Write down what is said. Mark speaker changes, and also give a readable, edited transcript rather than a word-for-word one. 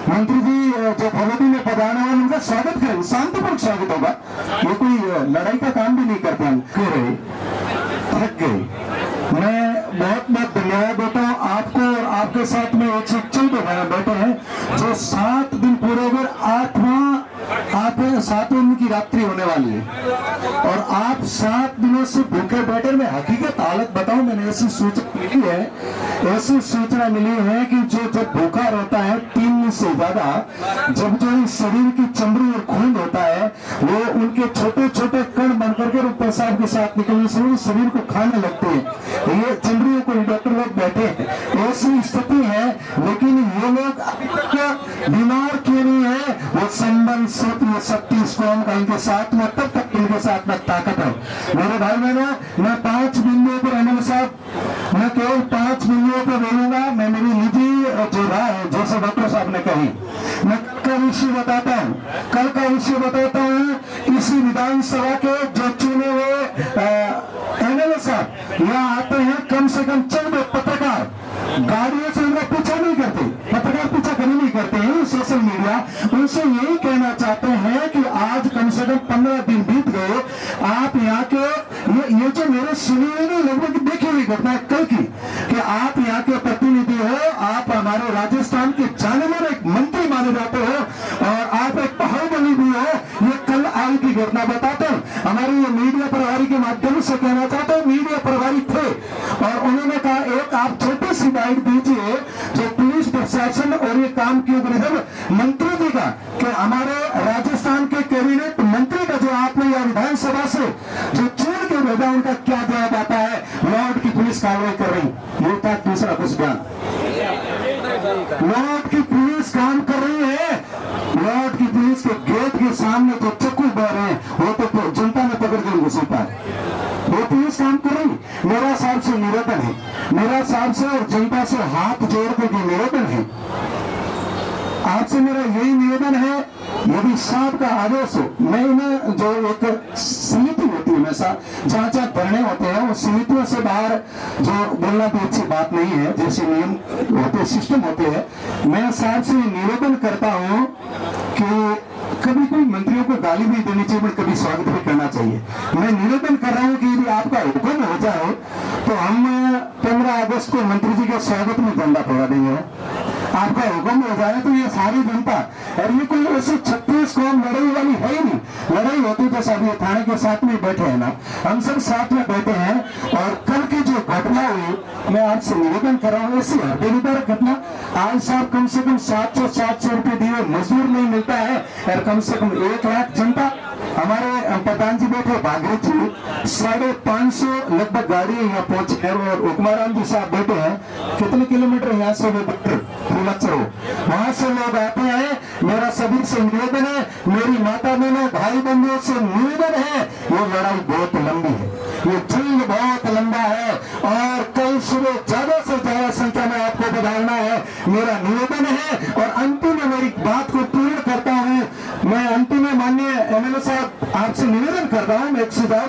Speaker 1: मंत्री जी जो भगवती में पधारने वाले उनका स्वागत करें, शांतिपूर्वक स्वागत होगा। ये कोई लड़ाई का काम भी नहीं करते हम। क्यों रहे, थक गए। मैं बहुत बहुत धन्यवाद देता हूँ आपको और आपके साथ में 114 भाई बैठे हैं जो 7 दिन पूरे हो गए। 7वें दिन की रात्रि होने वाली है और आप 7 दिनों से भूखे बैठे। मैं हकीकत हालत बताऊं, मैंने ऐसी सूचना मिली है कि जो जब भूखा रहता है 3 दिन से ज्यादा, जब जो शरीर की चमड़ी और खून होता है वो उनके छोटे छोटे कण बन करके पेशाब के साथ निकलने से वो शरीर को खाने लगते हैं। ये चमड़ियों को डॉक्टर लोग बैठे हैं, ऐसी स्थिति है। लेकिन ये लोग अभी तक बीमार क्यों नहीं है? वो संबंध सूत्र शक्ति स्कॉम का इनके साथ में, तब तक इनके साथ में ताकत है। मेरे भाई बहनों, मैं 5 बिंदुओं पर एमएलए साहब, मैं केवल 5 बिंदुओं पर बोलूंगा। मैं मेरी निजी जो राय है, जैसे डॉक्टर साहब ने कही, मैं कल का विषय बताता हूँ। कल का विषय बताता हूँ। इसी विधानसभा के जो चुने हुए एमएलए साहब यहाँ आते हैं, कम से कम 14 पत्रकार गाड़ियों से उनका पीछा नहीं करते, पत्रकार पीछा कभी नहीं करते हैं। सोशल मीडिया उनसे यही कहना चाहते हैं कि आज कम से कम 15 दिन बीत गए, आप यहाँ के ये जो मेरे सुनी हुई लगभग देखी हुई घटना कल की, कि आप यहाँ के प्रतिनिधि हो, आप हमारे राजस्थान के जाने माने एक मंत्री माने जाते हो और आप एक बाहुबली भी हो। ये कल आई की घटना बताते हैं। हमारे ये मीडिया प्रभारी के माध्यम से कहना चाहते हैं, मीडिया प्रभारी थे और उन्होंने कहा एक आप छोटी सी बाइट दीजिए जो पुलिस प्रशासन और ये काम क्यों करे मंत्री जी का, कि हमारे राजस्थान के कैबिनेट मंत्री का जो आपने यह विधानसभा से जो चुन के भेजा, उनका क्या जवाब आता है? लॉर्ड की पुलिस कार्रवाई कर रही। ये था दूसरा कुछ बयान। लॉर्ड की पुलिस काम कर रही है। लॉर्ड की पुलिस के गेट के सामने जो चक्कू बह रहे हैं वो तो जनता ने पकड़ के उनको सौंपा है। वो पुलिस काम कर रही। मेरा साहब से निवेदन है, मेरा साहब से और जनता से हाथ जोड़ के निवेदन है, आपसे मेरा यही निवेदन है, यदि साहब का आदेश हो, मैं इन्हें जो एक समिति होती है हमेशा जहाँ जहाँ धरने होते हैं, वो समितियों से बाहर जो बोलना भी अच्छी बात नहीं है, जैसे नियम होते सिस्टम होते हैं। मैं साहब से निवेदन करता हूँ कि कभी कोई मंत्रियों को गाली भी देनी चाहिए, पर कभी स्वागत भी करना चाहिए। मैं निवेदन कर रहा हूँ कि यदि आपका हुक्म हो जाए तो हम 15 अगस्त को मंत्री जी के स्वागत में झंडा फहरा देंगे। आपका हुक्म हो जाए तो ये सारी जनता, और ये कोई ऐसी 36 कौम लड़ाई वाली है ही नहीं। लड़ाई होती तो सब ये थाने के साथ में बैठे हैं ना, हम सब साथ में बैठे हैं। और कल की जो घटना हुई, मैं आपसे निवेदन कर रहा हूँ, ऐसी हृदयविदारक घटना। आज साहब कम से कम 700 रुपए दिए, मजदूर नहीं मिलता है, और कम से कम 1 लाख जनता। हमारे प्रधान जी बैठे भागवत जी, 550 लगभग गाड़ी यहाँ पहुंचे हैं और उकमाराम जी साहब बैठे हैं। कितने किलोमीटर यहाँ से वहां से लोग आते हैं। मेरा सभी से निवेदन है, मेरी माता बहनों भाई बंधुओं से निवेदन है, ये लड़ाई बहुत लंबी है, ये जंग बहुत लंबा है और कल सुबह ज्यादा से ज्यादा संख्या में आपको बधाना है, मेरा निवेदन है। और अंतिम में मेरी बात को पूर्ण करता हूँ। मैं अंतिम में माननीय एमएलए साहब आपसे निवेदन करता हूँ, मैं एक सुझाव